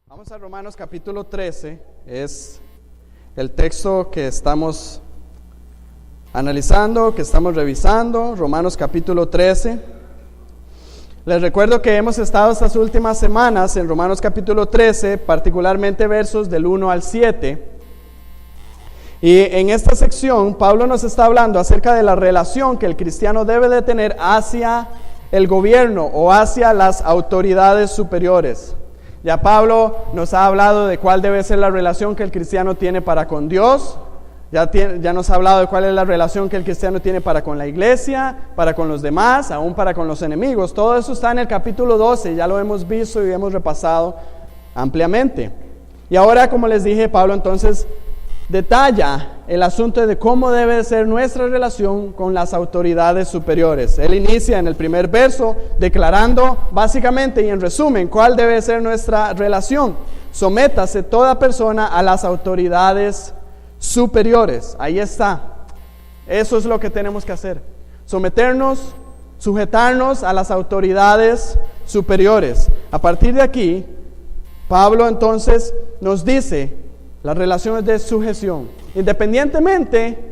Vamos a Romanos capítulo 13, es el texto que estamos analizando, que estamos revisando, Romanos capítulo 13. Les recuerdo que hemos estado estas últimas semanas en Romanos capítulo 13, particularmente versos del 1 al 7. Y en esta sección, Pablo nos está hablando acerca de la relación que el cristiano debe de tener hacia el gobierno o hacia las autoridades superiores. Ya Pablo nos ha hablado de cuál debe ser la relación que el cristiano tiene para con Dios. Ya nos ha hablado de cuál es la relación que el cristiano tiene para con la iglesia, para con los demás, aún para con los enemigos. Todo eso está en el capítulo 12, ya lo hemos visto y hemos repasado ampliamente. Y ahora, como les dije, Pablo entonces detalla el asunto de cómo debe ser nuestra relación con las autoridades superiores. Él inicia en el primer verso declarando básicamente y en resumen cuál debe ser nuestra relación. Sométase toda persona a las autoridades superiores. Ahí está. Eso es lo que tenemos que hacer. Someternos, sujetarnos a las autoridades superiores. A partir de aquí, Pablo entonces nos dice las relaciones de sujeción, independientemente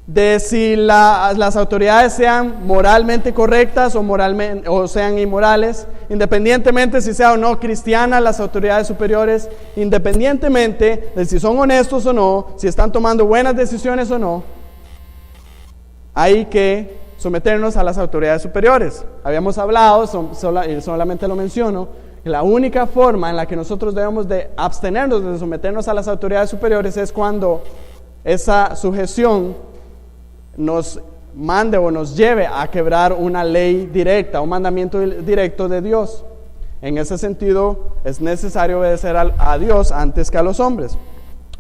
de si las autoridades sean moralmente correctas o sean inmorales, independientemente si sean o no cristianas las autoridades superiores, independientemente de si son honestos o no, si están tomando buenas decisiones o no, hay que someternos a las autoridades superiores. Habíamos hablado, solamente lo menciono, la única forma en la que nosotros debemos de abstenernos de someternos a las autoridades superiores es cuando esa sujeción nos mande o nos lleve a quebrar una ley directa, un mandamiento directo de Dios. En ese sentido es necesario obedecer a Dios antes que a los hombres.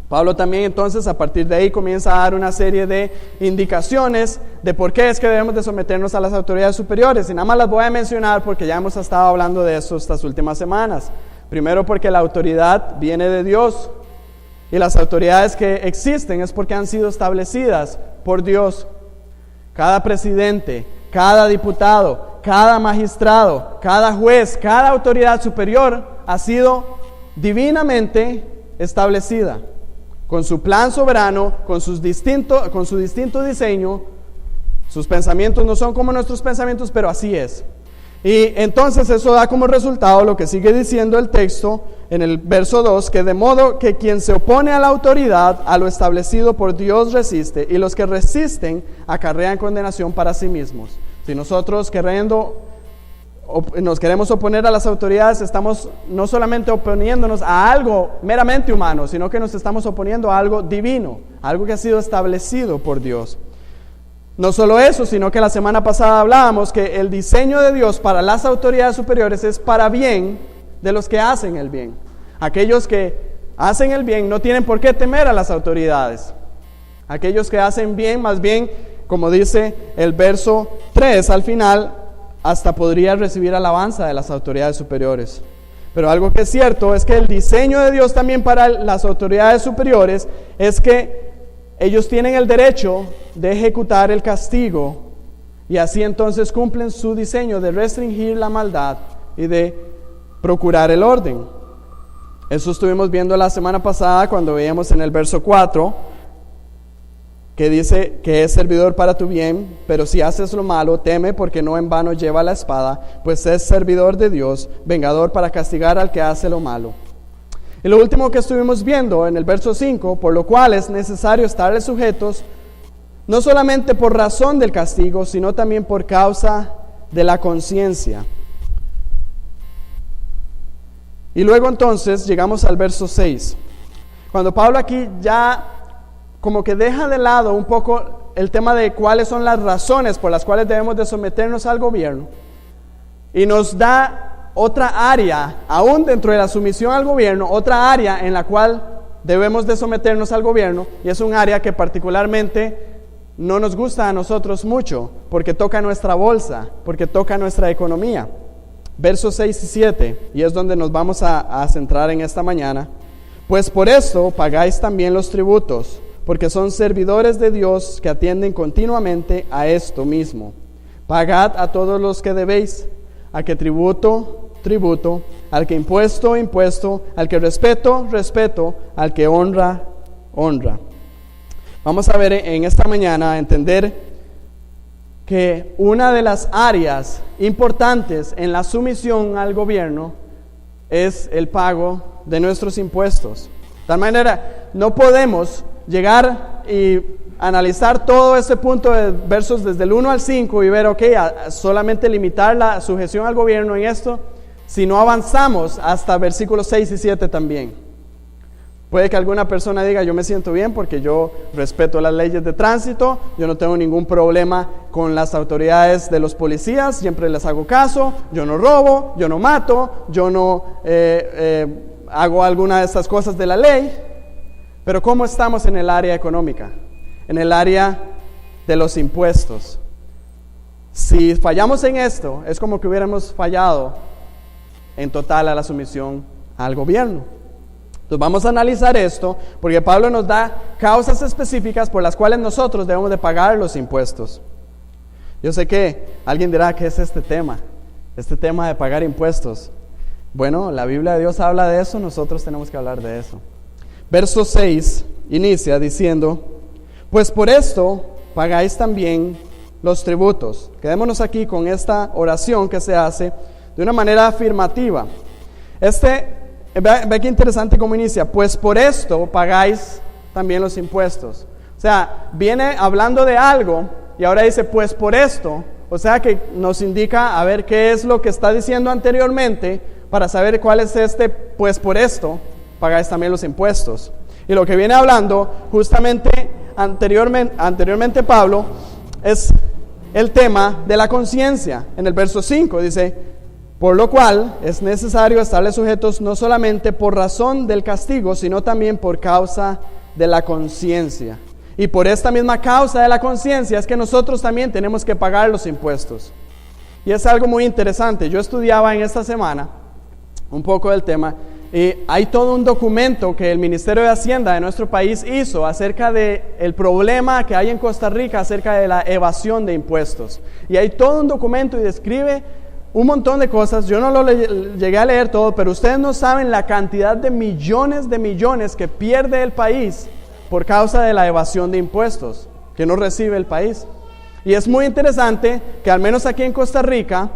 Pablo también entonces a partir de ahí comienza a dar una serie de indicaciones de por qué es que debemos de someternos a las autoridades superiores, y nada más las voy a mencionar porque ya hemos estado hablando de eso estas últimas semanas. Primero, porque la autoridad viene de Dios y las autoridades que existen es porque han sido establecidas por Dios. Cada presidente, cada diputado, cada magistrado, cada juez, cada autoridad superior ha sido divinamente establecida, con su plan soberano, con su distinto diseño. Sus pensamientos no son como nuestros pensamientos, pero así es. Y entonces eso da como resultado lo que sigue diciendo el texto en el verso 2, que de modo que quien se opone a la autoridad, a lo establecido por Dios resiste, y los que resisten acarrean condenación para sí mismos. Si nosotros nos queremos oponer a las autoridades, estamos no solamente oponiéndonos a algo meramente humano, sino que nos estamos oponiendo a algo divino, algo que ha sido establecido por Dios. No solo eso, sino que la semana pasada hablábamos que el diseño de Dios para las autoridades superiores es para bien de los que hacen el bien. Aquellos que hacen el bien no tienen por qué temer a las autoridades. Aquellos que hacen bien, más bien, como dice el verso 3 al final, hasta podría recibir alabanza de las autoridades superiores. Pero algo que es cierto es que el diseño de Dios también para las autoridades superiores es que ellos tienen el derecho de ejecutar el castigo, y así entonces cumplen su diseño de restringir la maldad y de procurar el orden. Eso estuvimos viendo la semana pasada cuando veíamos en el verso 4 que dice que es servidor para tu bien, pero si haces lo malo, teme, porque no en vano lleva la espada, pues es servidor de Dios, vengador para castigar al que hace lo malo. Y lo último que estuvimos viendo en el verso 5, por lo cual es necesario estarles sujetos, no solamente por razón del castigo, sino también por causa de la conciencia. Y luego entonces llegamos al verso 6, cuando Pablo aquí ya como que deja de lado un poco el tema de cuáles son las razones por las cuales debemos de someternos al gobierno, y nos da otra área, aún dentro de la sumisión al gobierno, otra área en la cual debemos de someternos al gobierno, y es un área que particularmente no nos gusta a nosotros mucho, porque toca nuestra bolsa, porque toca nuestra economía. Versos 6 y 7, y es donde nos vamos a centrar en esta mañana. Pues por esto pagáis también los tributos, porque son servidores de Dios que atienden continuamente a esto mismo. Pagad a todos los que debéis, a que tributo, tributo, al que impuesto, impuesto, al que respeto, respeto, al que honra, honra. Vamos a ver en esta mañana, a entender que una de las áreas importantes en la sumisión al gobierno es el pago de nuestros impuestos. De tal manera, no podemos llegar y analizar todo ese punto de versos desde el 1 al 5 y ver, solamente limitar la sujeción al gobierno en esto, si no avanzamos hasta versículos 6 y 7 también. Puede que alguna persona diga, yo me siento bien porque yo respeto las leyes de tránsito, yo no tengo ningún problema con las autoridades de los policías, siempre les hago caso, yo no robo, yo no mato, yo no hago alguna de estas cosas de la ley. Pero ¿cómo estamos en el área económica? En el área de los impuestos. Si fallamos en esto, es como que hubiéramos fallado en total a la sumisión al gobierno. Entonces vamos a analizar esto, porque Pablo nos da causas específicas por las cuales nosotros debemos de pagar los impuestos. Yo sé que alguien dirá, ¿qué es este tema? Este tema de pagar impuestos. Bueno, la Biblia de Dios habla de eso, nosotros tenemos que hablar de eso. Verso 6 inicia diciendo, pues por esto pagáis también los tributos. Quedémonos aquí con esta oración que se hace de una manera afirmativa. Ve qué interesante cómo inicia, pues por esto pagáis también los impuestos. O sea, viene hablando de algo y ahora dice, pues por esto. O sea que nos indica a ver qué es lo que está diciendo anteriormente para saber cuál es pues por esto pagáis también los impuestos. Y lo que viene hablando justamente anteriormente Pablo es el tema de la conciencia. En el verso 5 dice, por lo cual es necesario estarles sujetos no solamente por razón del castigo, sino también por causa de la conciencia. Y por esta misma causa de la conciencia es que nosotros también tenemos que pagar los impuestos. Y es algo muy interesante. Yo estudiaba en esta semana un poco del tema y hay todo un documento que el Ministerio de Hacienda de nuestro país hizo acerca del problema que hay en Costa Rica acerca de la evasión de impuestos. Y hay todo un documento y describe un montón de cosas. Yo no lo llegué a leer todo, pero ustedes no saben la cantidad de millones que pierde el país por causa de la evasión de impuestos que no recibe el país. Y es muy interesante que al menos aquí en Costa Rica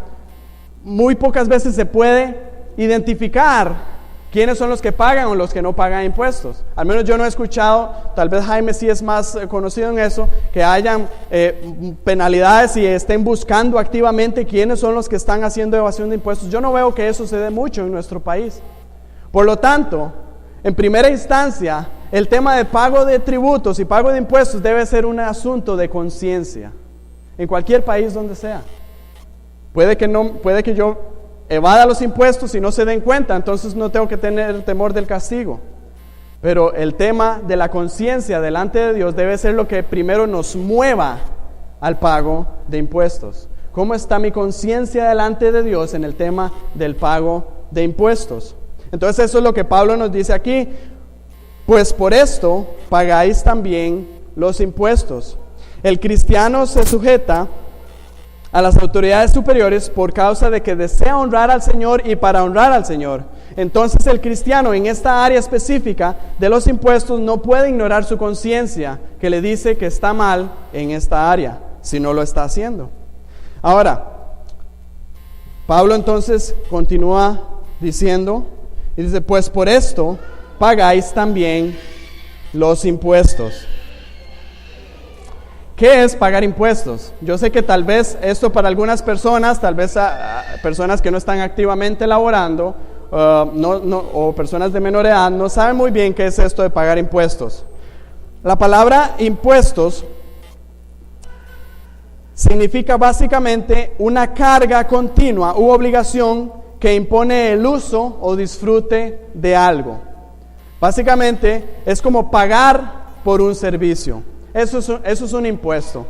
muy pocas veces se puede identificar quiénes son los que pagan o los que no pagan impuestos. Al menos yo no he escuchado, tal vez Jaime sí es más conocido en eso, que hayan penalidades y estén buscando activamente quiénes son los que están haciendo evasión de impuestos. Yo no veo que eso se dé mucho en nuestro país. Por lo tanto, en primera instancia, el tema de pago de tributos y pago de impuestos debe ser un asunto de conciencia, en cualquier país donde sea. Puede que yo evada los impuestos y no se den cuenta, entonces no tengo que tener temor del castigo. Pero el tema de la conciencia delante de Dios debe ser lo que primero nos mueva al pago de impuestos. ¿Cómo está mi conciencia delante de Dios en el tema del pago de impuestos? Entonces eso es lo que Pablo nos dice aquí. Pues por esto pagáis también los impuestos. El cristiano se sujeta a las autoridades superiores por causa de que desea honrar al Señor y para honrar al Señor. Entonces el cristiano en esta área específica de los impuestos no puede ignorar su conciencia que le dice que está mal en esta área si no lo está haciendo. Ahora, Pablo entonces continúa diciendo y dice, pues por esto pagáis también los impuestos. ¿Qué es pagar impuestos? Yo sé que tal vez esto para algunas personas, tal vez a personas que no están activamente laborando o personas de menor edad, no saben muy bien qué es esto de pagar impuestos. La palabra impuestos significa básicamente una carga continua u obligación que impone el uso o disfrute de algo. Básicamente es como pagar por un servicio. Eso es un impuesto.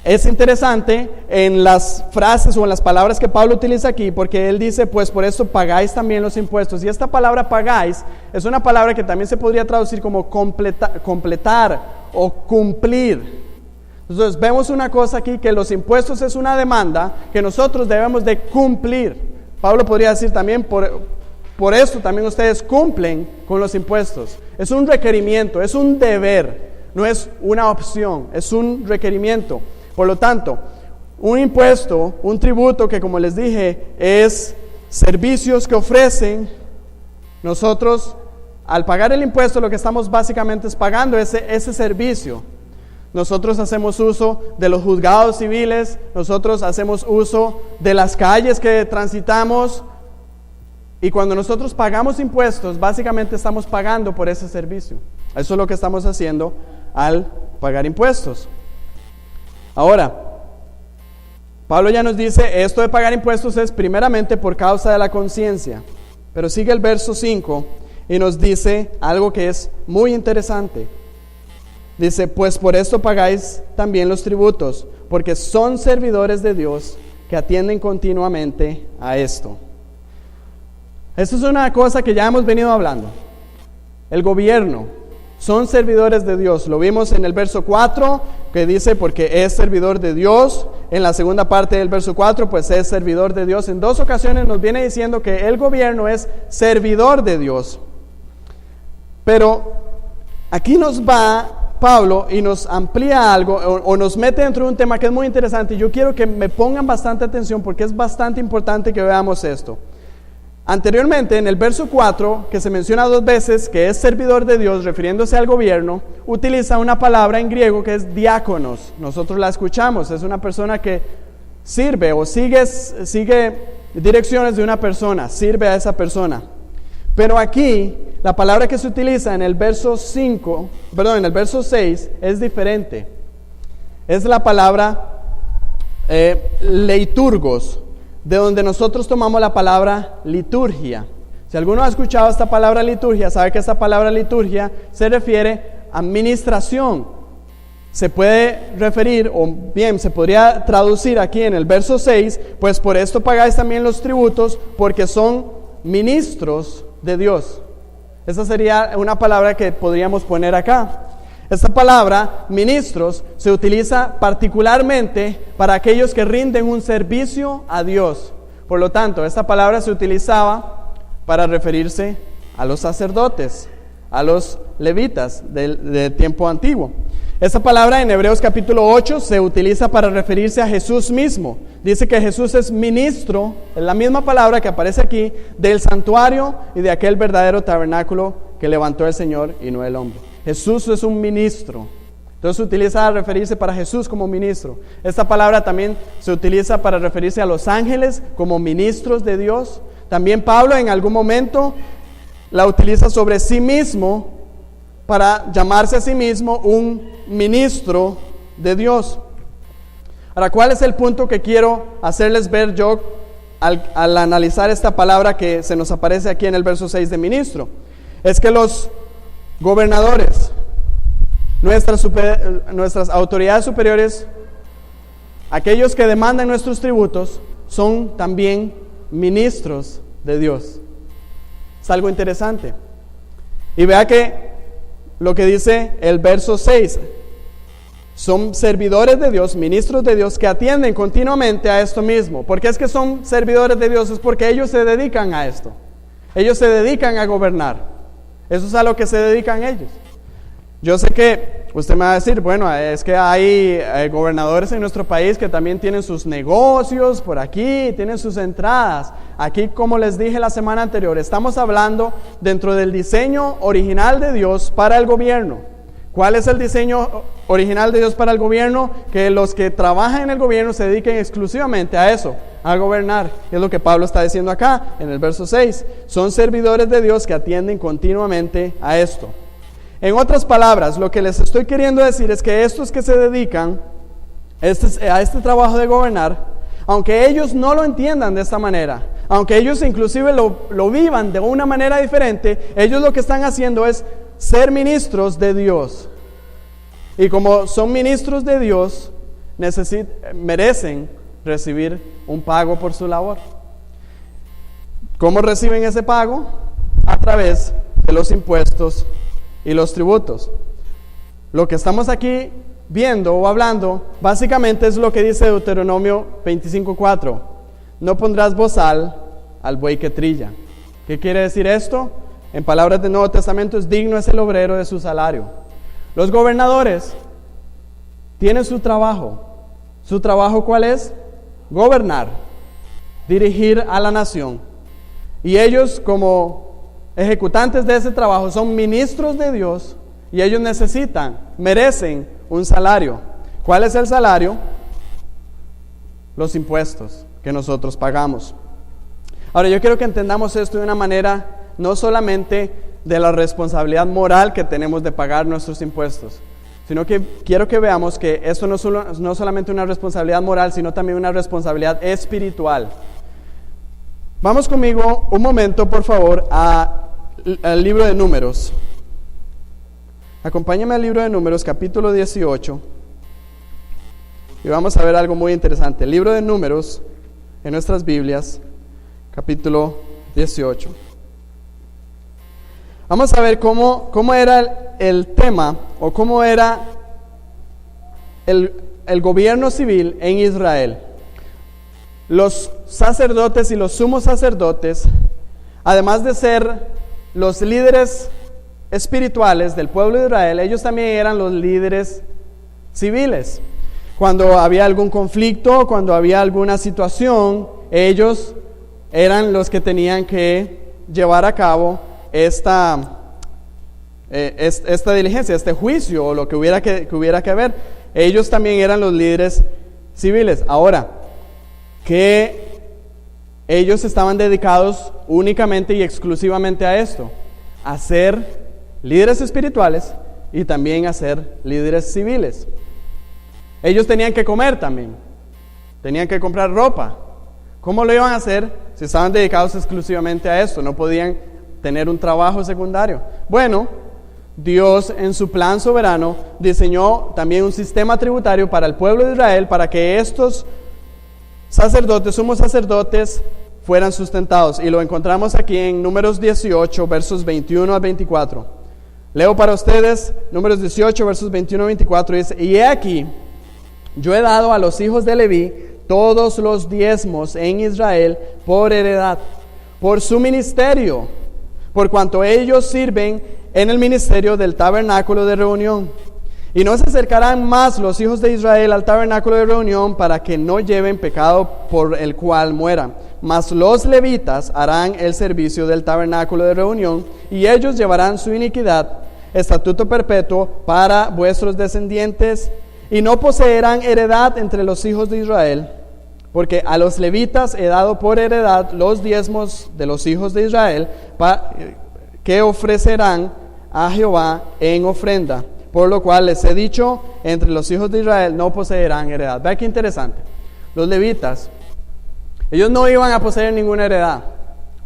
Es interesante en las frases o en las palabras que Pablo utiliza aquí, porque él dice, pues por esto pagáis también los impuestos. Y esta palabra pagáis es una palabra que también se podría traducir como completar o cumplir. Entonces vemos una cosa aquí, que los impuestos es una demanda que nosotros debemos de cumplir. Pablo podría decir también, por esto también ustedes cumplen con los impuestos. Es un requerimiento, es un deber, no es una opción, es un requerimiento. Por lo tanto, un impuesto, un tributo que, como les dije, es servicios que ofrecen. Nosotros, al pagar el impuesto, lo que estamos básicamente es pagando ese servicio. Nosotros hacemos uso de los juzgados civiles, nosotros hacemos uso de las calles que transitamos, y cuando nosotros pagamos impuestos, básicamente estamos pagando por ese servicio. Eso es lo que estamos haciendo al pagar impuestos. Ahora, Pablo ya nos dice, esto de pagar impuestos es primeramente por causa de la conciencia, pero sigue el verso 5 y nos dice algo que es muy interesante. Dice, pues por esto pagáis también los tributos, porque son servidores de Dios que atienden continuamente a esto. Esto es una cosa que ya hemos venido hablando. El gobierno son servidores de Dios. Lo vimos en el verso 4, que dice, porque es servidor de Dios. En la segunda parte del verso 4, pues es servidor de Dios. En 2 ocasiones nos viene diciendo que el gobierno es servidor de Dios. Pero aquí nos va Pablo y nos amplía algo o nos mete dentro de un tema que es muy interesante. Yo quiero que me pongan bastante atención porque es bastante importante que veamos esto. Anteriormente, en el verso 4, que se menciona 2 veces, que es servidor de Dios, refiriéndose al gobierno, utiliza una palabra en griego que es diáconos. Nosotros la escuchamos, es una persona que sirve o sigue direcciones de una persona, sirve a esa persona. Pero aquí, la palabra que se utiliza en el verso 6 es diferente. Es la palabra leiturgos, de donde nosotros tomamos la palabra liturgia. Si alguno ha escuchado esta palabra liturgia, sabe que esta palabra liturgia se refiere a administración. Se puede referir, o bien se podría traducir aquí en el verso 6, pues por esto pagáis también los tributos, porque son ministros de Dios. Esa sería una palabra que podríamos poner acá. Esta palabra, ministros, se utiliza particularmente para aquellos que rinden un servicio a Dios. Por lo tanto, esta palabra se utilizaba para referirse a los sacerdotes, a los levitas del tiempo antiguo. Esta palabra en Hebreos capítulo 8 se utiliza para referirse a Jesús mismo. Dice que Jesús es ministro, es la misma palabra que aparece aquí, del santuario y de aquel verdadero tabernáculo que levantó el Señor y no el hombre. Jesús es un ministro. Entonces se utiliza a referirse para Jesús como ministro. Esta palabra también se utiliza para referirse a los ángeles como ministros de Dios. También Pablo en algún momento la utiliza sobre sí mismo para llamarse a sí mismo un ministro de Dios. Ahora, ¿cuál es el punto que quiero hacerles ver yo al analizar esta palabra que se nos aparece aquí en el verso 6 de ministro? Es que los gobernadores, nuestras autoridades superiores, aquellos que demandan nuestros tributos, son también ministros de Dios. Es algo interesante. Y vea que lo que dice el verso 6, son servidores de Dios, ministros de Dios, que atienden continuamente a esto mismo. ¿Por qué es que son servidores de Dios? Es porque ellos se dedican a esto. Ellos se dedican a gobernar. Eso es a lo que se dedican ellos. Yo sé que usted me va a decir, bueno, es que hay gobernadores en nuestro país que también tienen sus negocios por aquí, tienen sus entradas. Aquí, como les dije la semana anterior, estamos hablando dentro del diseño original de Dios para el gobierno. ¿Cuál es el diseño original de Dios para el gobierno? Que los que trabajan en el gobierno se dediquen exclusivamente a eso, a gobernar. Es lo que Pablo está diciendo acá en el verso 6. Son servidores de Dios que atienden continuamente a esto. En otras palabras, lo que les estoy queriendo decir es que estos que se dedican a este trabajo de gobernar, aunque ellos no lo entiendan de esta manera, aunque ellos inclusive lo vivan de una manera diferente, ellos lo que están haciendo es ser ministros de Dios. Y como son ministros de Dios, merecen recibir un pago por su labor. ¿Cómo reciben ese pago? A través de los impuestos y los tributos. Lo que estamos aquí viendo o hablando, básicamente es lo que dice Deuteronomio 25:4. No pondrás bozal al buey que trilla. ¿Qué quiere decir esto? En palabras del Nuevo Testamento, es digno es el obrero de su salario. Los gobernadores tienen su trabajo. ¿Su trabajo cuál es? Gobernar, dirigir a la nación. Y ellos, como ejecutantes de ese trabajo, son ministros de Dios y ellos merecen un salario. ¿Cuál es el salario? Los impuestos que nosotros pagamos. Ahora, yo quiero que entendamos esto de una manera no solamente de la responsabilidad moral que tenemos de pagar nuestros impuestos, sino que quiero que veamos que esto no solamente una responsabilidad moral, sino también una responsabilidad espiritual. Vamos conmigo un momento, por favor, al libro de Números. Acompáñame al libro de Números, capítulo 18. Y vamos a ver algo muy interesante. El libro de Números, en nuestras Biblias, capítulo 18. Vamos a ver cómo era el tema, o cómo era el gobierno civil en Israel. Los sacerdotes y los sumos sacerdotes, además de ser los líderes espirituales del pueblo de Israel, ellos también eran los líderes civiles. Cuando había algún conflicto, cuando había alguna situación, ellos eran los que tenían que llevar a cabo esta diligencia, este juicio o lo que hubiera que haber. Ellos también eran los líderes civiles. Ahora, que ellos estaban dedicados únicamente y exclusivamente a esto, a ser líderes espirituales y también a ser líderes civiles. Ellos tenían que comer también, tenían que comprar ropa. ¿Cómo lo iban a hacer si estaban dedicados exclusivamente a esto? No podían tener un trabajo secundario. Bueno, Dios en su plan soberano diseñó también un sistema tributario para el pueblo de Israel para que estos sacerdotes, sumos sacerdotes, fueran sustentados. Y lo encontramos aquí en Números 18, versos 21 a 24. Leo para ustedes Números 18, versos 21 a 24. Dice: y he aquí, yo he dado a los hijos de Leví todos los diezmos en Israel por heredad, por su ministerio, por cuanto ellos sirven en el ministerio del tabernáculo de reunión. Y no se acercarán más los hijos de Israel al tabernáculo de reunión para que no lleven pecado por el cual mueran. Mas los levitas harán el servicio del tabernáculo de reunión, y ellos llevarán su iniquidad, estatuto perpetuo para vuestros descendientes, y no poseerán heredad entre los hijos de Israel, porque a los levitas he dado por heredad los diezmos de los hijos de Israel, que ofrecerán a Jehová en ofrenda. Por lo cual les he dicho, entre los hijos de Israel no poseerán heredad. Vea qué interesante. Los levitas, ellos no iban a poseer ninguna heredad.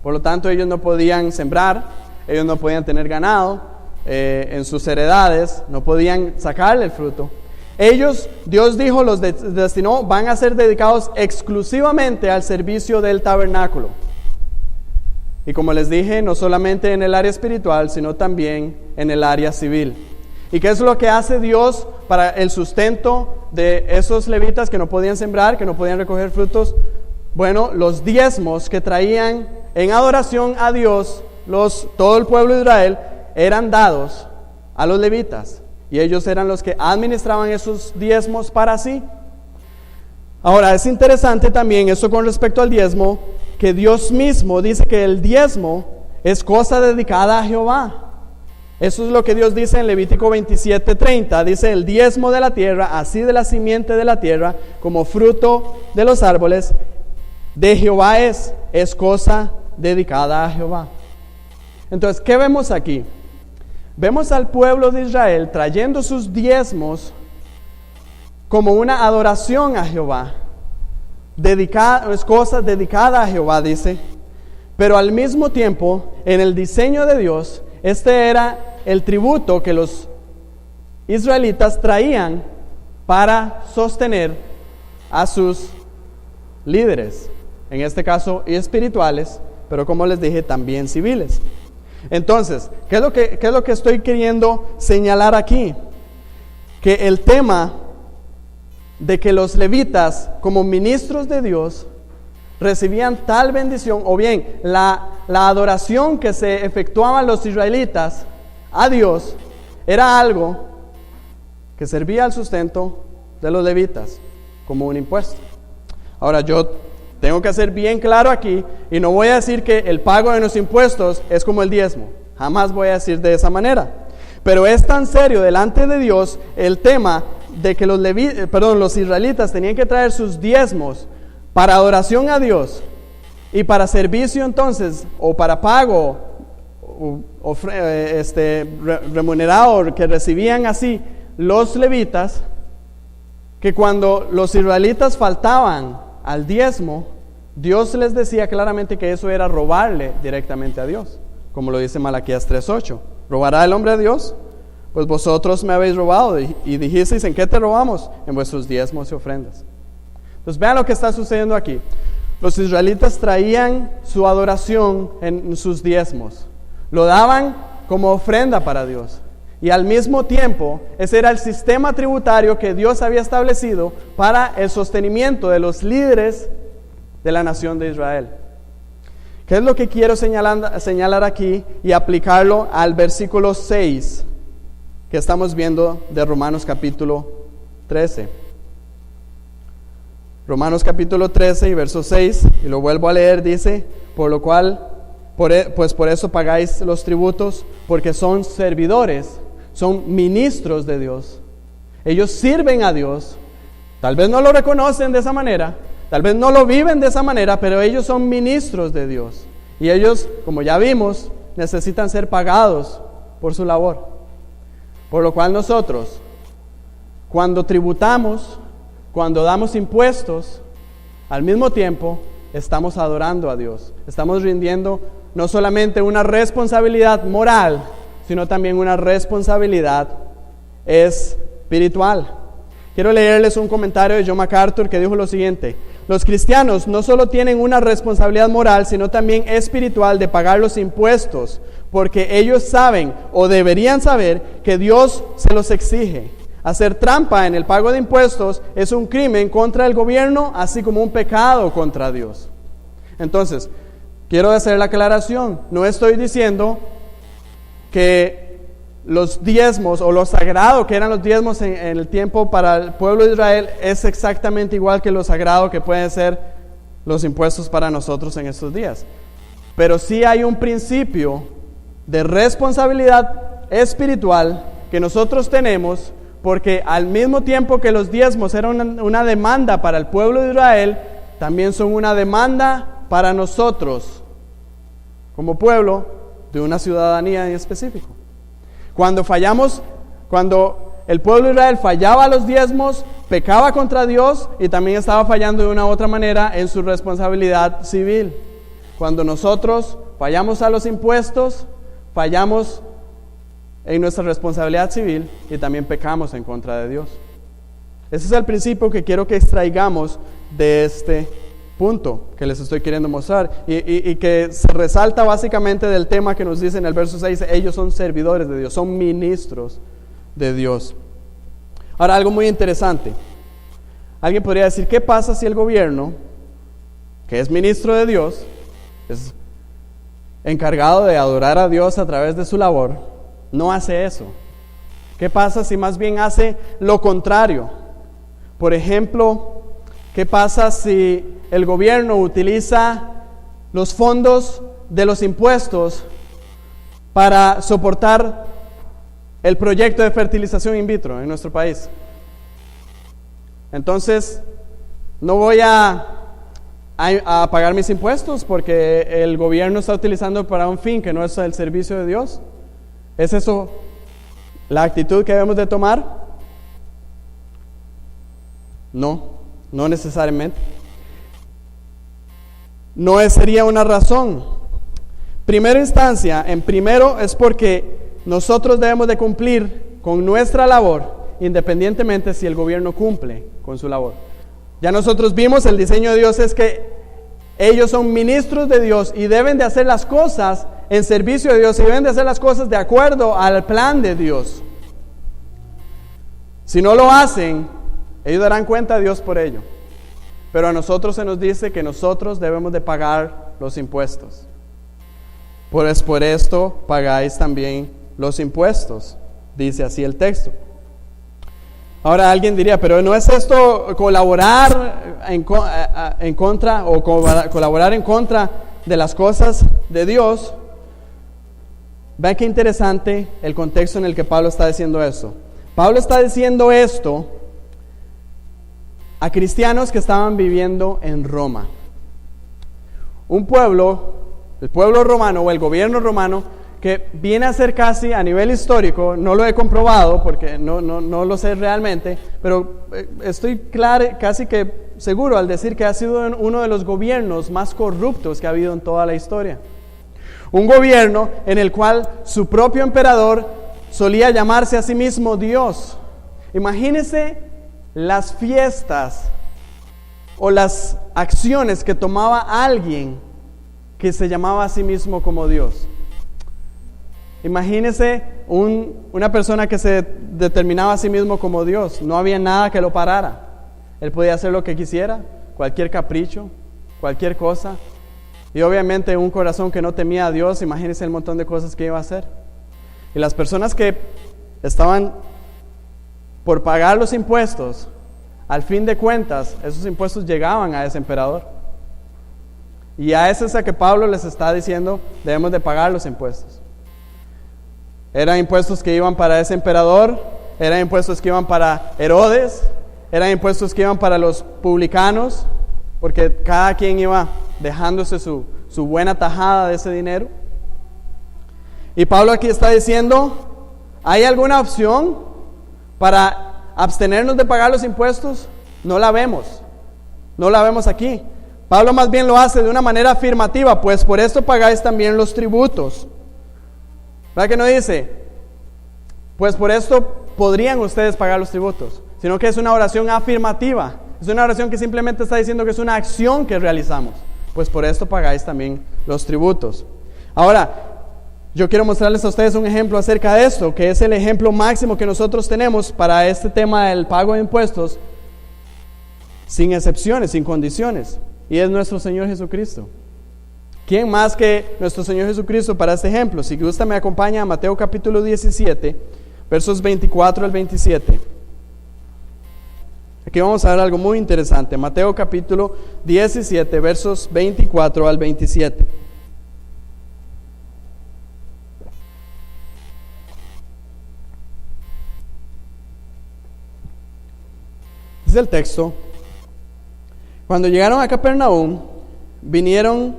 Por lo tanto, ellos no podían sembrar, ellos no podían tener ganado en sus heredades, no podían sacarle el fruto. Ellos, Dios dijo, los destinó, van a ser dedicados exclusivamente al servicio del tabernáculo. Y como les dije, no solamente en el área espiritual, sino también en el área civil. ¿Y qué es lo que hace Dios para el sustento de esos levitas que no podían sembrar, que no podían recoger frutos? Bueno, los diezmos que traían en adoración a Dios, todo el pueblo de Israel, eran dados a los levitas. Y ellos eran los que administraban esos diezmos para sí. Ahora, es interesante también eso con respecto al diezmo, que Dios mismo dice que el diezmo es cosa dedicada a Jehová. Eso es lo que Dios dice en Levítico 27:30. Dice: el diezmo de la tierra, así de la simiente de la tierra, como fruto de los árboles, de Jehová es cosa dedicada a Jehová. Entonces, ¿qué vemos aquí? Vemos al pueblo de Israel trayendo sus diezmos como una adoración a Jehová. Es cosa dedicada a Jehová, dice. Pero al mismo tiempo, en el diseño de Dios, este era el tributo que los israelitas traían para sostener a sus líderes, en este caso espirituales, pero como les dije, también civiles. Entonces, ¿qué es lo que estoy queriendo señalar aquí? Que el tema de que los levitas, como ministros de Dios, recibían tal bendición, o bien la adoración que se efectuaban los israelitas a Dios era algo que servía al sustento de los levitas como un impuesto. Ahora yo tengo que ser bien claro aquí y no voy a decir que el pago de los impuestos es como el diezmo. Jamás voy a decir de esa manera. Pero es tan serio delante de Dios el tema de que los israelitas tenían que traer sus diezmos para adoración a Dios y para servicio entonces, o para pago remunerado que recibían así los levitas, que cuando los israelitas faltaban al diezmo, Dios les decía claramente que eso era robarle directamente a Dios, como lo dice Malaquías 3:8. ¿Robará el hombre a Dios? Pues vosotros me habéis robado. Y dijisteis, ¿en qué te robamos? En vuestros diezmos y ofrendas. Entonces vean lo que está sucediendo aquí. Los israelitas traían su adoración en sus diezmos. Lo daban como ofrenda para Dios. Y al mismo tiempo, ese era el sistema tributario que Dios había establecido para el sostenimiento de los líderes de la nación de Israel. ¿Qué es lo que quiero señalar aquí y aplicarlo al versículo 6 que estamos viendo de Romanos capítulo 13? Romanos capítulo 13 y verso 6, y lo vuelvo a leer, dice, por lo cual, pues por eso pagáis los tributos, porque son servidores, son ministros de Dios. Ellos sirven a Dios. Tal vez no lo reconocen de esa manera, tal vez no lo viven de esa manera, pero ellos son ministros de Dios. Y ellos, como ya vimos, necesitan ser pagados por su labor. Por lo cual nosotros, cuando tributamos, cuando damos impuestos, al mismo tiempo estamos adorando a Dios. Estamos rindiendo no solamente una responsabilidad moral, sino también una responsabilidad espiritual. Quiero leerles un comentario de John MacArthur que dijo lo siguiente: los cristianos no solo tienen una responsabilidad moral, sino también espiritual de pagar los impuestos, porque ellos saben o deberían saber que Dios se los exige. Hacer trampa en el pago de impuestos es un crimen contra el gobierno, así como un pecado contra Dios. Entonces, quiero hacer la aclaración. No estoy diciendo que los diezmos o lo sagrado que eran los diezmos en el tiempo para el pueblo de Israel es exactamente igual que lo sagrado que pueden ser los impuestos para nosotros en estos días. Pero sí hay un principio de responsabilidad espiritual que nosotros tenemos, porque al mismo tiempo que los diezmos eran una demanda para el pueblo de Israel, también son una demanda para nosotros como pueblo de una ciudadanía en específico. Cuando el pueblo de Israel fallaba a los diezmos, pecaba contra Dios y también estaba fallando de una u otra manera en su responsabilidad civil. Cuando nosotros fallamos a los impuestos, fallamos en nuestra responsabilidad civil y también pecamos en contra de Dios. Ese es el principio que quiero que extraigamos de este punto que les estoy queriendo mostrar y que se resalta básicamente del tema que nos dice en el verso 6, ellos son servidores de Dios, son ministros de Dios. Ahora, algo muy interesante. Alguien podría decir, ¿qué pasa si el gobierno, que es ministro de Dios, es encargado de adorar a Dios a través de su labor, no hace eso? ¿Qué pasa si más bien hace lo contrario? Por ejemplo, ¿qué pasa si el gobierno utiliza los fondos de los impuestos para soportar el proyecto de fertilización in vitro en nuestro país? Entonces, no voy a pagar mis impuestos porque el gobierno está utilizando para un fin que no es el servicio de Dios. ¿Es eso la actitud que debemos de tomar? No necesariamente. No sería una razón. Primera instancia, primero es porque nosotros debemos de cumplir con nuestra labor, independientemente si el gobierno cumple con su labor. Ya nosotros vimos, el diseño de Dios es que ellos son ministros de Dios y deben de hacer las cosas en servicio de Dios y deben de hacer las cosas de acuerdo al plan de Dios. Si no lo hacen, ellos darán cuenta a Dios por ello. pero a nosotros se nos dice que nosotros debemos de pagar los impuestos. Pues por esto pagáis también los impuestos, dice así el texto. Ahora alguien diría, pero ¿no es esto colaborar en contra o colaborar en contra de las cosas de Dios? Vean qué interesante el contexto en el que Pablo está diciendo eso. Pablo está diciendo esto a cristianos que estaban viviendo en Roma. Un pueblo, el pueblo romano o el gobierno romano, que viene a ser casi a nivel histórico, no lo he comprobado porque no lo sé realmente, pero estoy casi que seguro al decir que ha sido uno de los gobiernos más corruptos que ha habido en toda la historia. Un gobierno en el cual su propio emperador solía llamarse a sí mismo Dios. Imagínense las fiestas o las acciones que tomaba alguien que se llamaba a sí mismo como Dios. Imagínese una persona que se determinaba a sí mismo como Dios. No había nada que lo parara. Él podía hacer lo que quisiera, cualquier capricho, cualquier cosa. Y obviamente un corazón que no temía a Dios, imagínese el montón de cosas que iba a hacer. Y las personas que estaban por pagar los impuestos, al fin de cuentas, esos impuestos llegaban a ese emperador. Y a ese es a que Pablo les está diciendo, debemos de pagar los impuestos. Eran impuestos que iban para ese emperador, eran impuestos que iban para Herodes, eran impuestos que iban para los publicanos, porque cada quien iba dejándose su buena tajada de ese dinero. Y Pablo aquí está diciendo, ¿hay alguna opción para abstenernos de pagar los impuestos? No la vemos aquí. Pablo más bien lo hace de una manera afirmativa, pues por esto pagáis también los tributos. ¿Verdad que no dice, pues por esto podrían ustedes pagar los tributos? Sino que es una oración afirmativa. Es una oración que simplemente está diciendo que es una acción que realizamos. Pues por esto pagáis también los tributos. Ahora, yo quiero mostrarles a ustedes un ejemplo acerca de esto, que es el ejemplo máximo que nosotros tenemos para este tema del pago de impuestos, sin excepciones, sin condiciones. Y es nuestro Señor Jesucristo. ¿Quién más que nuestro Señor Jesucristo para este ejemplo? Si gusta me acompaña a Mateo capítulo 17, versos 24 al 27. Aquí vamos a ver algo muy interesante. Mateo capítulo 17, versos 24 al 27. Dice el texto: cuando llegaron a Capernaum, vinieron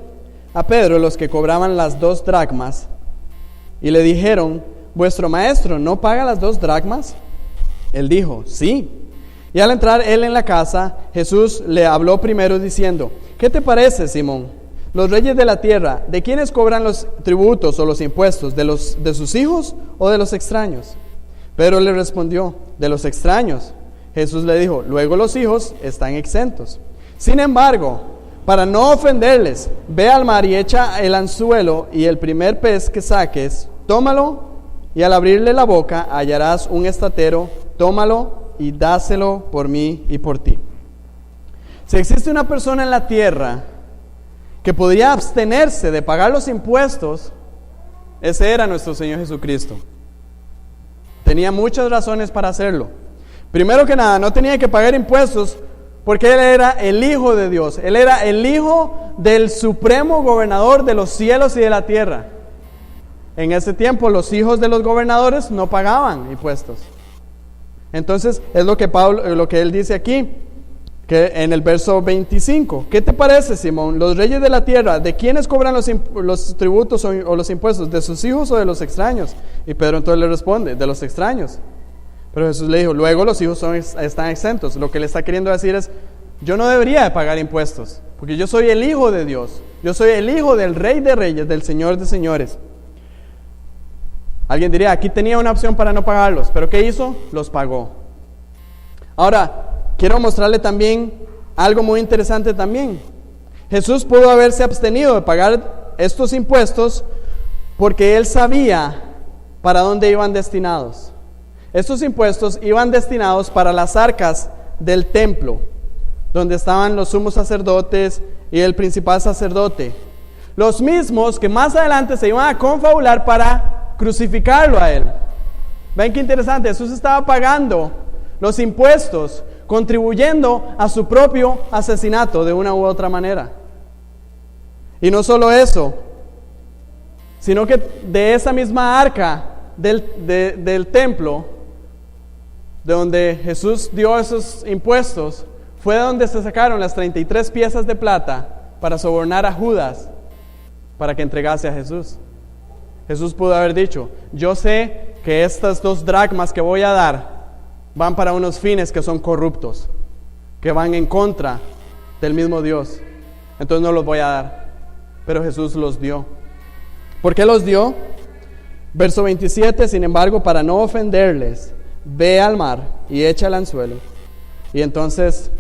a Pedro los que cobraban las 2 dracmas y le dijeron: ¿vuestro maestro no paga las 2 dracmas? Él dijo: sí. Y al entrar él en la casa, Jesús le habló primero diciendo: ¿qué te parece, Simón? Los reyes de la tierra, ¿de quiénes cobran los tributos o los impuestos? ¿De sus hijos o de los extraños? Pedro le respondió: de los extraños. Jesús le dijo: luego los hijos están exentos. Sin embargo, para no ofenderles, ve al mar y echa el anzuelo, y el primer pez que saques, tómalo, y al abrirle la boca hallarás un estatero, tómalo y dáselo por mí y por ti. Si existe una persona en la tierra que podría abstenerse de pagar los impuestos, ese era nuestro Señor Jesucristo. Tenía muchas razones para hacerlo. Primero que nada, no tenía que pagar impuestos porque Él era el Hijo de Dios. Él era el Hijo del Supremo Gobernador de los cielos y de la tierra. En ese tiempo los hijos de los gobernadores no pagaban impuestos. Entonces es lo que él dice aquí, que en el verso 25. ¿Qué te parece, Simón? Los reyes de la tierra, ¿de quiénes cobran los tributos o los impuestos? ¿De sus hijos o de los extraños? Y Pedro entonces le responde: de los extraños. Pero Jesús le dijo: luego los hijos están exentos. Lo que le está queriendo decir es: yo no debería de pagar impuestos, porque yo soy el Hijo de Dios. Yo soy el Hijo del Rey de Reyes, del Señor de Señores. Alguien diría: aquí tenía una opción para no pagarlos, pero ¿qué hizo? Los pagó. Ahora, quiero mostrarle también algo muy interesante también. Jesús pudo haberse abstenido de pagar estos impuestos porque Él sabía para dónde iban destinados. Estos impuestos iban destinados para las arcas del templo, donde estaban los sumos sacerdotes y el principal sacerdote. Los mismos que más adelante se iban a confabular para crucificarlo a él. Ven qué interesante, Jesús estaba pagando los impuestos, contribuyendo a su propio asesinato de una u otra manera. Y no solo eso, sino que de esa misma arca del templo, de donde Jesús dio esos impuestos, fue donde se sacaron las 33 piezas de plata para sobornar a Judas para que entregase a Jesús. Jesús pudo haber dicho: yo sé que estas 2 dracmas que voy a dar van para unos fines que son corruptos, que van en contra del mismo Dios, entonces no los voy a dar. Pero Jesús los dio. ¿Por qué los dio? Verso 27, sin embargo, para no ofenderles, ve al mar y echa el anzuelo. Y entonces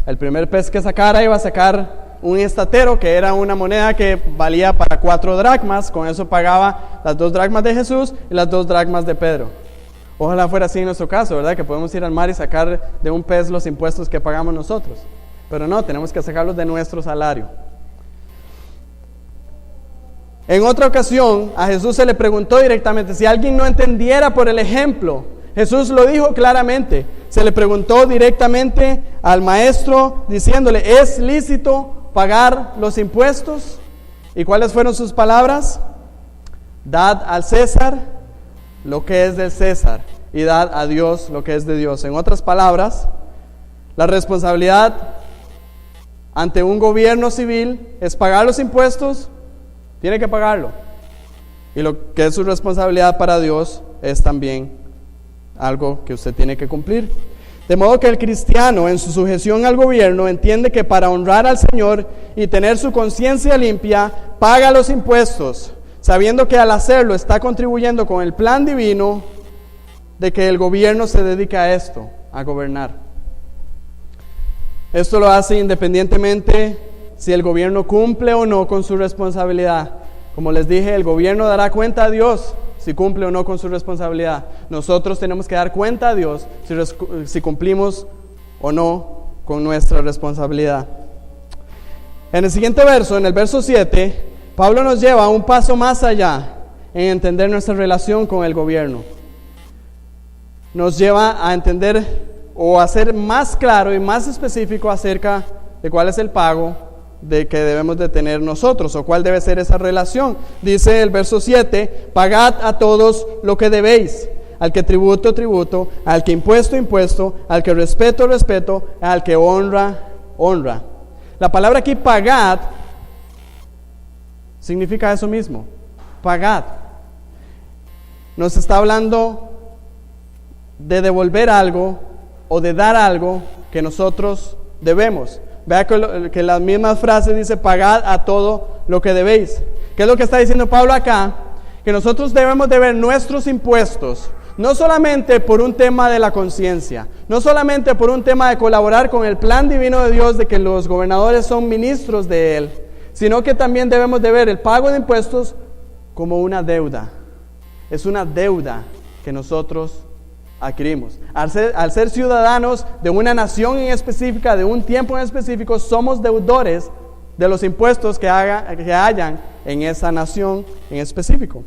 el primer pez que sacara iba a sacar un estatero, que era una moneda que valía para 4 dracmas. Con eso pagaba las 2 dracmas de Jesús y las 2 dracmas de Pedro. Ojalá fuera así en nuestro caso, ¿verdad? Que podemos ir al mar y sacar de un pez los impuestos que pagamos nosotros. Pero no, tenemos que sacarlos de nuestro salario. En otra ocasión, a Jesús se le preguntó directamente, si alguien no entendiera por el ejemplo, Jesús lo dijo claramente. Se le preguntó directamente al maestro, diciéndole, ¿es lícito pagar los impuestos? ¿Y cuáles fueron sus palabras? Dad al César lo que es del César y dad a Dios lo que es de Dios. En otras palabras, la responsabilidad ante un gobierno civil es pagar los impuestos. Tiene que pagarlo. Y lo que es su responsabilidad para Dios es también algo que usted tiene que cumplir. De modo que el cristiano, en su sujeción al gobierno, entiende que para honrar al Señor y tener su conciencia limpia, paga los impuestos, sabiendo que al hacerlo está contribuyendo con el plan divino de que el gobierno se dedica a esto, a gobernar. Esto lo hace independientemente si el gobierno cumple o no con su responsabilidad. Como les dije, el gobierno dará cuenta a Dios si cumple o no con su responsabilidad. Nosotros tenemos que dar cuenta a Dios si cumplimos o no con nuestra responsabilidad. En el siguiente verso, en el verso 7, Pablo nos lleva un paso más allá en entender nuestra relación con el gobierno. Nos lleva a entender o a ser más claro y más específico acerca de cuál es el pago de que debemos de tener nosotros, o cuál debe ser esa relación. Dice el verso 7, pagad a todos lo que debéis, al que tributo, tributo, al que impuesto, impuesto, al que respeto, respeto, al que honra, honra. La palabra aquí pagad significa eso mismo, pagad. Nos está hablando de devolver algo o de dar algo que nosotros debemos. Vea que la misma frase dice, pagad a todo lo que debéis. ¿Qué es lo que está diciendo Pablo acá? Que nosotros debemos de ver nuestros impuestos, no solamente por un tema de la conciencia, no solamente por un tema de colaborar con el plan divino de Dios de que los gobernadores son ministros de Él, sino que también debemos de ver el pago de impuestos como una deuda. Es una deuda que nosotros adquirimos. Al ser ciudadanos de una nación en específica, de un tiempo en específico, somos deudores de los impuestos que hayan en esa nación en específico.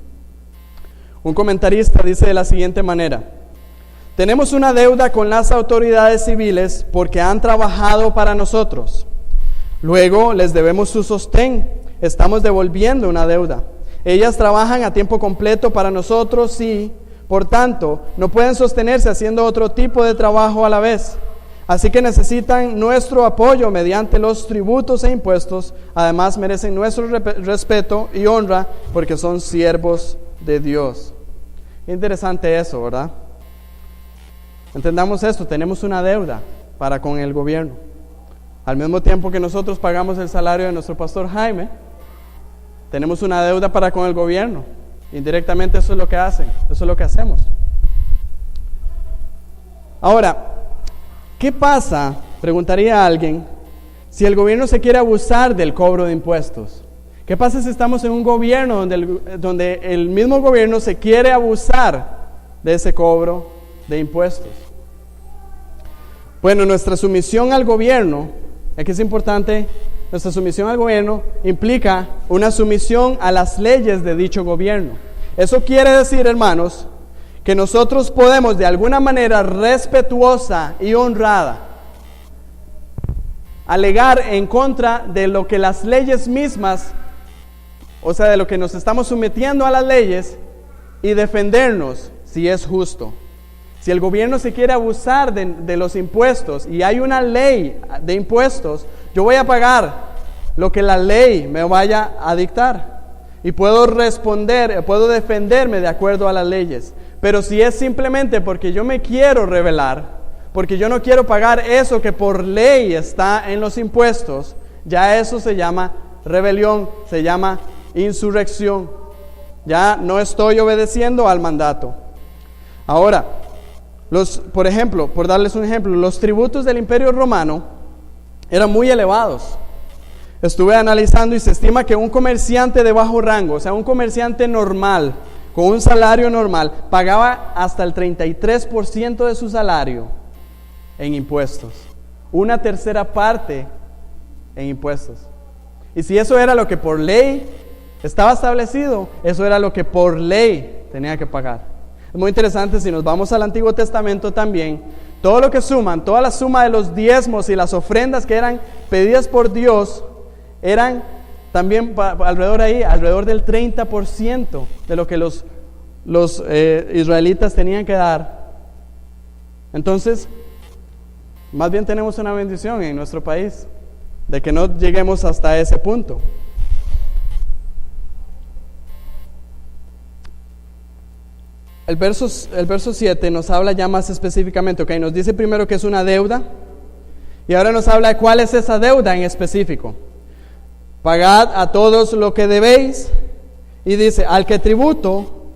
Un comentarista dice de la siguiente manera: tenemos una deuda con las autoridades civiles porque han trabajado para nosotros. Luego les debemos su sostén. Estamos devolviendo una deuda. Ellas trabajan a tiempo completo para nosotros y, por tanto, no pueden sostenerse haciendo otro tipo de trabajo a la vez. Así que necesitan nuestro apoyo mediante los tributos e impuestos. Además, merecen nuestro respeto y honra porque son siervos de Dios. Interesante eso, ¿verdad? Entendamos esto, tenemos una deuda para con el gobierno. Al mismo tiempo que nosotros pagamos el salario de nuestro pastor Jaime, tenemos una deuda para con el gobierno. Indirectamente eso es lo que hacen, eso es lo que hacemos. Ahora, ¿qué pasa? Preguntaría a alguien, si el gobierno se quiere abusar del cobro de impuestos. ¿Qué pasa si estamos en un gobierno donde el mismo gobierno se quiere abusar de ese cobro de impuestos? Bueno, nuestra sumisión al gobierno aquí es importante, nuestra sumisión al gobierno implica una sumisión a las leyes de dicho gobierno. Eso quiere decir, hermanos, que nosotros podemos de alguna manera respetuosa y honrada alegar en contra de lo que las leyes mismas, o sea, de lo que nos estamos sometiendo a las leyes, y defendernos si es justo. Si el gobierno se quiere abusar de los impuestos y hay una ley de impuestos, yo voy a pagar lo que la ley me vaya a dictar y puedo responder, puedo defenderme de acuerdo a las leyes. Pero si es simplemente porque yo me quiero rebelar, porque yo no quiero pagar eso que por ley está en los impuestos, ya eso se llama rebelión, se llama insurrección. Ya no estoy obedeciendo al mandato. Ahora, por ejemplo, por darles un ejemplo, los tributos del Imperio Romano eran muy elevados. Estuve analizando y se estima que un comerciante de bajo rango, o sea, un comerciante normal, con un salario normal, pagaba hasta el 33% de su salario en impuestos. Una tercera parte en impuestos. Y si eso era lo que por ley estaba establecido, eso era lo que por ley tenía que pagar. Es muy interesante, si nos vamos al Antiguo Testamento también, todo lo que suman, toda la suma de los diezmos y las ofrendas que eran pedidas por Dios, eran también alrededor del 30% de lo que los israelitas tenían que dar. Entonces, más bien tenemos una bendición en nuestro país, de que no lleguemos hasta ese punto. El verso 7 nos habla ya más específicamente, nos dice primero que es una deuda, y ahora nos habla de cuál es esa deuda en específico. Pagad a todos lo que debéis, y dice, al que tributo.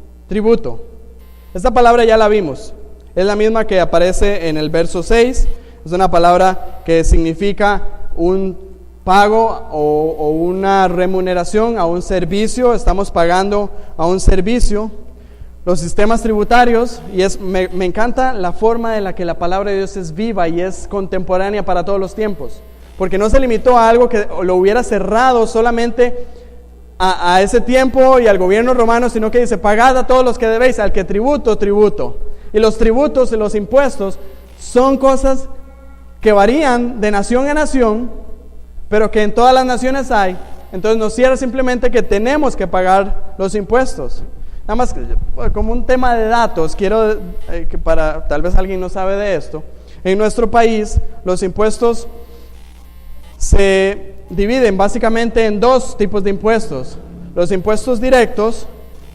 Esta palabra ya la vimos, es la misma que aparece en el verso 6, es una palabra que significa un pago o una remuneración a un servicio, estamos pagando a un servicio. Los sistemas tributarios, y me encanta la forma en la que la palabra de Dios es viva y es contemporánea para todos los tiempos, porque no se limitó a algo que lo hubiera cerrado solamente a ese tiempo y al gobierno romano, sino que dice, pagad a todos los que debéis, al que tributo. Y los tributos y los impuestos son cosas que varían de nación a nación, pero que en todas las naciones hay. Entonces no cierra simplemente que tenemos que pagar los impuestos. Nada más como un tema de datos, quiero que tal vez alguien no sabe de esto, en nuestro país los impuestos se dividen básicamente en dos tipos de impuestos: los impuestos directos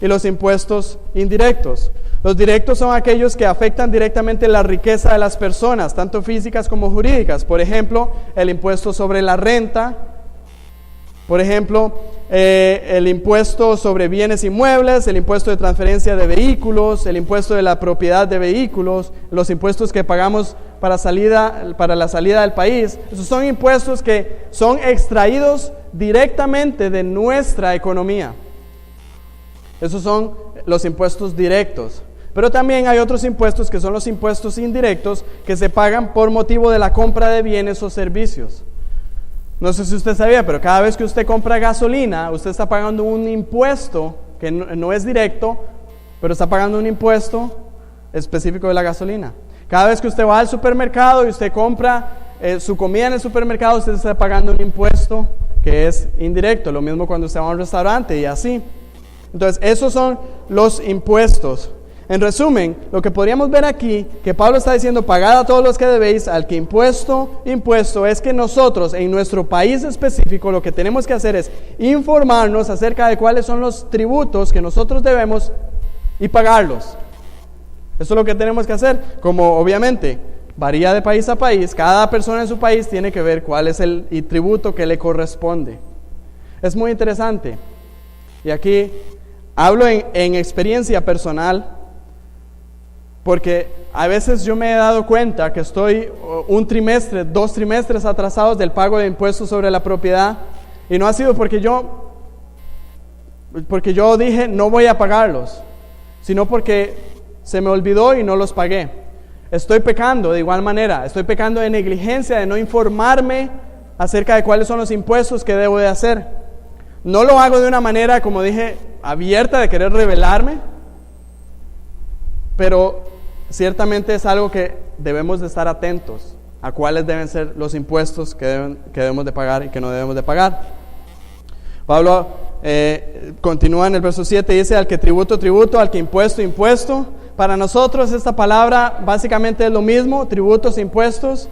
y los impuestos indirectos. Los directos son aquellos que afectan directamente la riqueza de las personas, tanto físicas como jurídicas. Por ejemplo, el impuesto sobre la renta, por ejemplo, el impuesto sobre bienes inmuebles, el impuesto de transferencia de vehículos, el impuesto de la propiedad de vehículos, los impuestos que pagamos para la salida del país. Esos son impuestos que son extraídos directamente de nuestra economía. Esos son los impuestos directos. Pero también hay otros impuestos que son los impuestos indirectos, que se pagan por motivo de la compra de bienes o servicios. No sé si usted sabía, pero cada vez que usted compra gasolina, usted está pagando un impuesto que no es directo, pero está pagando un impuesto específico de la gasolina. Cada vez que usted va al supermercado y usted compra su comida en el supermercado, usted está pagando un impuesto que es indirecto. Lo mismo cuando usted va a un restaurante y así. Entonces, esos son los impuestos. En resumen, lo que podríamos ver aquí, que Pablo está diciendo, pagad a todos los que debéis, al que impuesto, es que nosotros en nuestro país específico lo que tenemos que hacer es informarnos acerca de cuáles son los tributos que nosotros debemos y pagarlos. Eso es lo que tenemos que hacer. Como obviamente varía de país a país, cada persona en su país tiene que ver cuál es el tributo que le corresponde. Es muy interesante. Y aquí hablo en experiencia personal, porque a veces yo me he dado cuenta que estoy un trimestre, 2 trimestres atrasados del pago de impuestos sobre la propiedad, y no ha sido porque yo dije no voy a pagarlos, sino porque se me olvidó y no los pagué. Estoy pecando de igual manera, estoy pecando de negligencia, de no informarme acerca de cuáles son los impuestos que debo de hacer. No lo hago de una manera, como dije, abierta de querer revelarme, pero ciertamente es algo que debemos de estar atentos a cuáles deben ser los impuestos que debemos de pagar y que no debemos de pagar. Pablo continúa en el verso 7, dice: al que tributo, tributo, al que impuesto, impuesto. Para nosotros esta palabra básicamente es lo mismo, tributos, impuestos.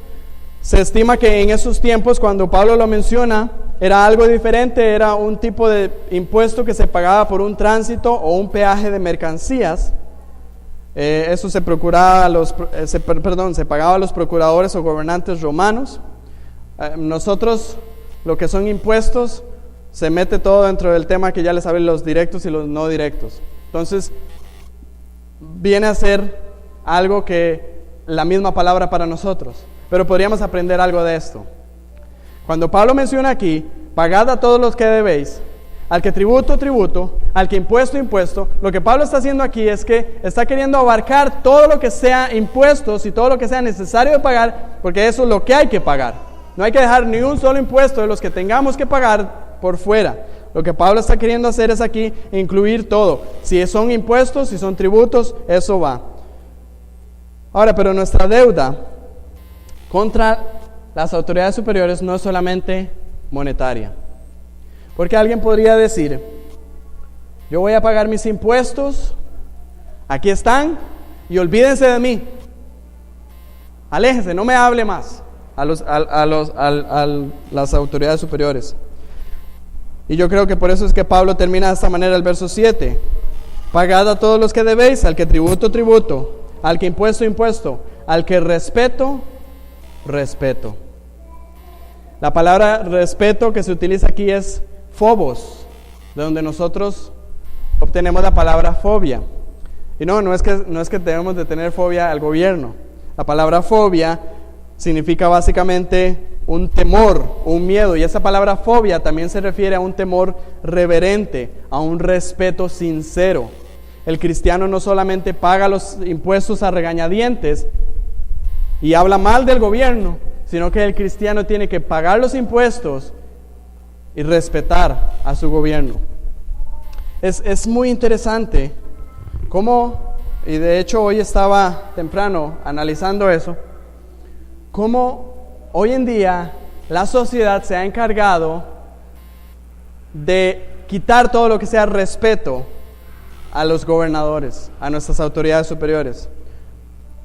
Se estima que en esos tiempos, cuando Pablo lo menciona, era algo diferente, era un tipo de impuesto que se pagaba por un tránsito o un peaje de mercancías. Eso se pagaba a los procuradores o gobernantes romanos. Nosotros, lo que son impuestos, se mete todo dentro del tema que ya les hablé, los directos y los no directos. Entonces, viene a ser algo que la misma palabra para nosotros, pero podríamos aprender algo de esto. Cuando Pablo menciona aquí: pagad a todos los que debéis, al que tributo, tributo, al que impuesto, impuesto, lo que Pablo está haciendo aquí es que está queriendo abarcar todo lo que sea impuestos y todo lo que sea necesario de pagar, porque eso es lo que hay que pagar. No hay que dejar ni un solo impuesto de los que tengamos que pagar por fuera. Lo que Pablo está queriendo hacer es aquí incluir todo. Si son impuestos, si son tributos, eso va. Ahora, pero nuestra deuda contra las autoridades superiores no es solamente monetaria. Porque alguien podría decir: yo voy a pagar mis impuestos, aquí están, y olvídense de mí. Aléjense, no me hable más a las autoridades superiores. Y yo creo que por eso es que Pablo termina de esta manera el verso 7. Pagad a todos los que debéis, al que tributo, tributo, al que impuesto, impuesto, al que respeto, respeto. La palabra respeto que se utiliza aquí es phobos, de donde nosotros obtenemos la palabra fobia. Y no es que debemos de tener fobia al gobierno. La palabra fobia significa básicamente un temor, un miedo, y esa palabra fobia también se refiere a un temor reverente, a un respeto sincero. El cristiano no solamente paga los impuestos a regañadientes y habla mal del gobierno, sino que el cristiano tiene que pagar los impuestos y respetar a su gobierno. Es muy interesante cómo, y de hecho hoy estaba temprano analizando eso, cómo hoy en día la sociedad se ha encargado de quitar todo lo que sea respeto a los gobernadores, a nuestras autoridades superiores.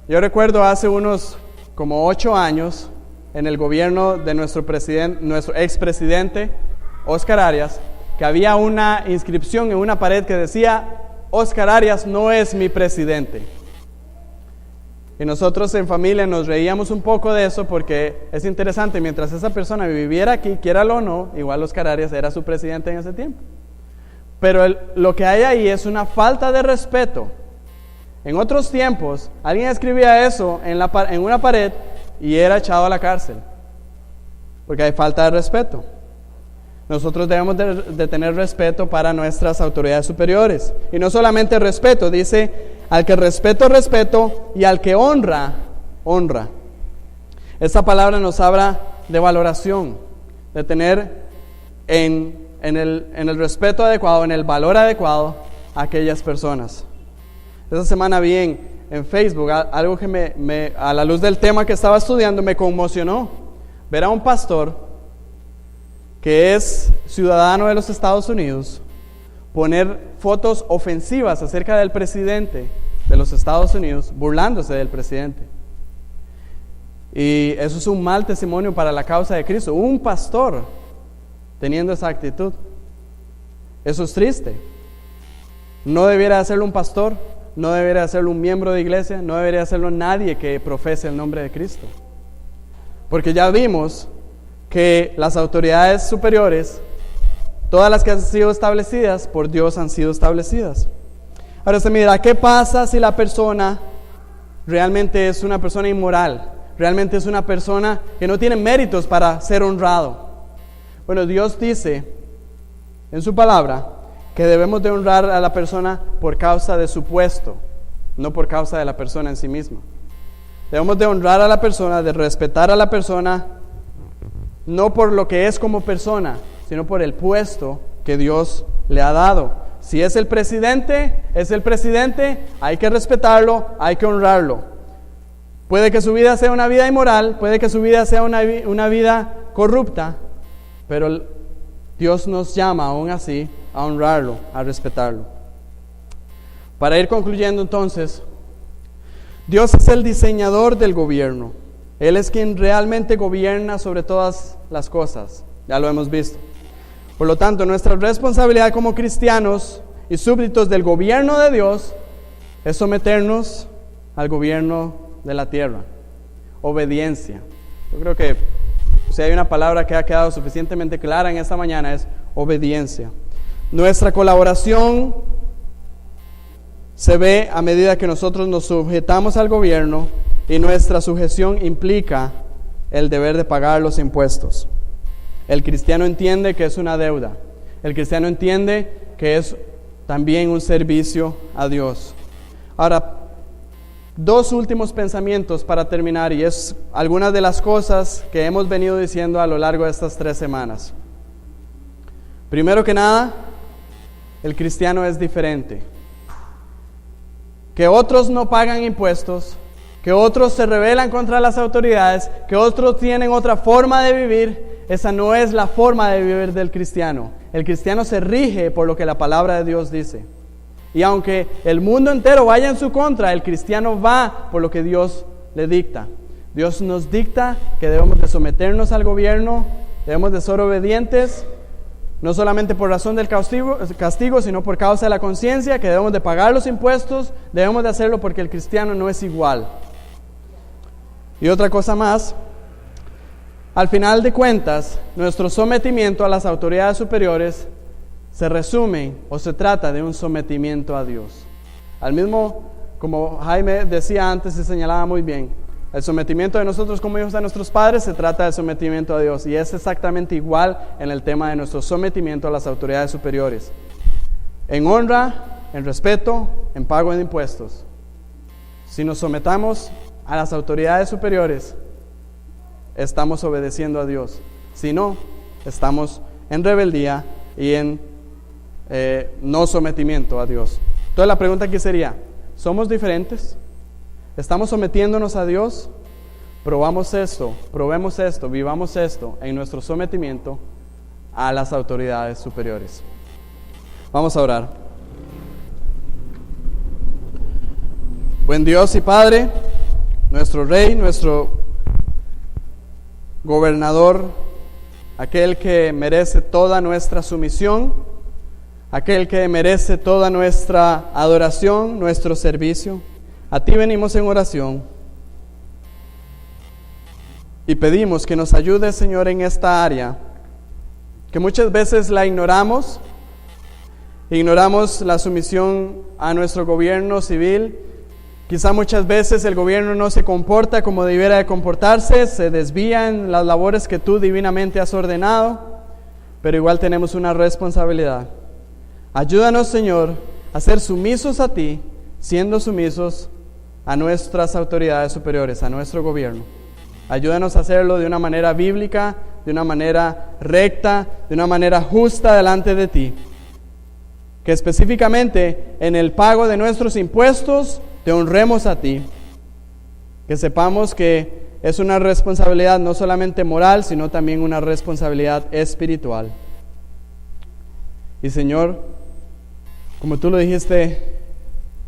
Yo recuerdo hace unos como 8 años, en el gobierno de nuestro expresidente Oscar Arias, que había una inscripción en una pared que decía: Oscar Arias no es mi presidente. Y nosotros en familia nos reíamos un poco de eso, porque es interesante, mientras esa persona viviera aquí, quiéralo o no, igual Oscar Arias era su presidente en ese tiempo. Pero lo que hay ahí es una falta de respeto. En otros tiempos, alguien escribía eso en una pared y era echado a la cárcel, porque hay falta de respeto. Nosotros debemos de tener respeto para nuestras autoridades superiores. Y no solamente respeto, dice: al que respeto, respeto, y al que honra, honra. Esta palabra nos habla de valoración, de tener en el respeto adecuado, en el valor adecuado a aquellas personas. Esta semana vi en Facebook algo que a la luz del tema que estaba estudiando, me conmocionó. Ver a un pastor que es ciudadano de los Estados Unidos poner fotos ofensivas acerca del presidente de los Estados Unidos, burlándose del presidente. Y eso es un mal testimonio para la causa de Cristo. Un pastor teniendo esa actitud. Eso es triste. No debiera hacerlo un pastor, no debería hacerlo un miembro de iglesia, no debería hacerlo nadie que profese el nombre de Cristo. Porque ya vimos que las autoridades superiores, todas las que han sido establecidas por Dios, han sido establecidas. Ahora usted me dirá: ¿qué pasa si la persona realmente es una persona inmoral? Realmente es una persona que no tiene méritos para ser honrado. Bueno, Dios dice en su palabra que debemos de honrar a la persona por causa de su puesto, no por causa de la persona en sí misma. Debemos de honrar a la persona, de respetar a la persona no por lo que es como persona, sino por el puesto que Dios le ha dado. Si es el presidente, hay que respetarlo, hay que honrarlo. Puede que su vida sea una vida inmoral, puede que su vida sea una vida corrupta, pero Dios nos llama aún así a honrarlo, a respetarlo. Para ir concluyendo entonces, Dios es el diseñador del gobierno. Él es quien realmente gobierna sobre todas las cosas. Ya lo hemos visto. Por lo tanto, nuestra responsabilidad como cristianos y súbditos del gobierno de Dios es someternos al gobierno de la tierra. Obediencia. Yo creo que si hay una palabra que ha quedado suficientemente clara en esta mañana es obediencia. Nuestra colaboración se ve a medida que nosotros nos sujetamos al gobierno, y nuestra sujeción implica el deber de pagar los impuestos. El cristiano entiende que es una deuda. El cristiano entiende que es también un servicio a Dios. Ahora, dos últimos pensamientos para terminar, y es algunas de las cosas que hemos venido diciendo a lo largo de estas 3 semanas. Primero que nada, el cristiano es diferente. Que otros no pagan impuestos, que otros se rebelan contra las autoridades, que otros tienen otra forma de vivir, esa no es la forma de vivir del cristiano. El cristiano se rige por lo que la palabra de Dios dice. Y aunque el mundo entero vaya en su contra, el cristiano va por lo que Dios le dicta. Dios nos dicta que debemos de someternos al gobierno, debemos de ser obedientes, no solamente por razón del castigo, sino por causa de la conciencia, que debemos de pagar los impuestos, debemos de hacerlo porque el cristiano no es igual. Y otra cosa más, al final de cuentas, nuestro sometimiento a las autoridades superiores se resume o se trata de un sometimiento a Dios. Al mismo, como Jaime decía antes y señalaba muy bien, el sometimiento de nosotros como hijos a nuestros padres se trata de sometimiento a Dios, y es exactamente igual en el tema de nuestro sometimiento a las autoridades superiores. En honra, en respeto, en pago de impuestos. Si nos sometamos a las autoridades superiores, estamos obedeciendo a Dios. Si no, estamos en rebeldía y en no sometimiento a Dios. Entonces la pregunta aquí sería, ¿somos diferentes? ¿Estamos sometiéndonos a Dios? Probemos esto, vivamos esto en nuestro sometimiento a las autoridades superiores. Vamos a orar. Buen Dios y Padre, nuestro Rey, nuestro Gobernador, aquel que merece toda nuestra sumisión, aquel que merece toda nuestra adoración, nuestro servicio. A ti venimos en oración y pedimos que nos ayudes, Señor, en esta área, que muchas veces la ignoramos la sumisión a nuestro gobierno civil. Quizá muchas veces el gobierno no se comporta como debiera de comportarse, se desvía en las labores que tú divinamente has ordenado, pero igual tenemos una responsabilidad. Ayúdanos, Señor, a ser sumisos a ti, siendo sumisos a nuestras autoridades superiores, a nuestro gobierno. Ayúdanos a hacerlo de una manera bíblica, de una manera recta, de una manera justa delante de ti. Que específicamente en el pago de nuestros impuestos te honremos a ti. Que sepamos que es una responsabilidad no solamente moral, sino también una responsabilidad espiritual. Y Señor, como tú lo dijiste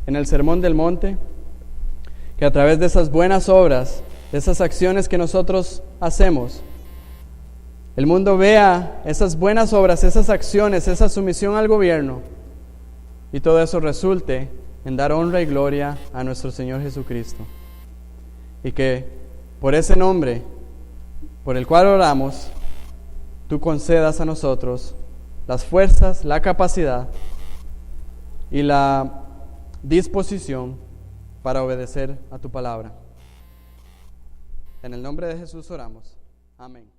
en el Sermón del Monte, que a través de esas buenas obras, de esas acciones que nosotros hacemos, el mundo vea esas buenas obras, esas acciones, esa sumisión al gobierno, y todo eso resulte en dar honra y gloria a nuestro Señor Jesucristo. Y que por ese nombre, por el cual oramos, tú concedas a nosotros las fuerzas, la capacidad y la disposición para obedecer a tu palabra. En el nombre de Jesús oramos. Amén.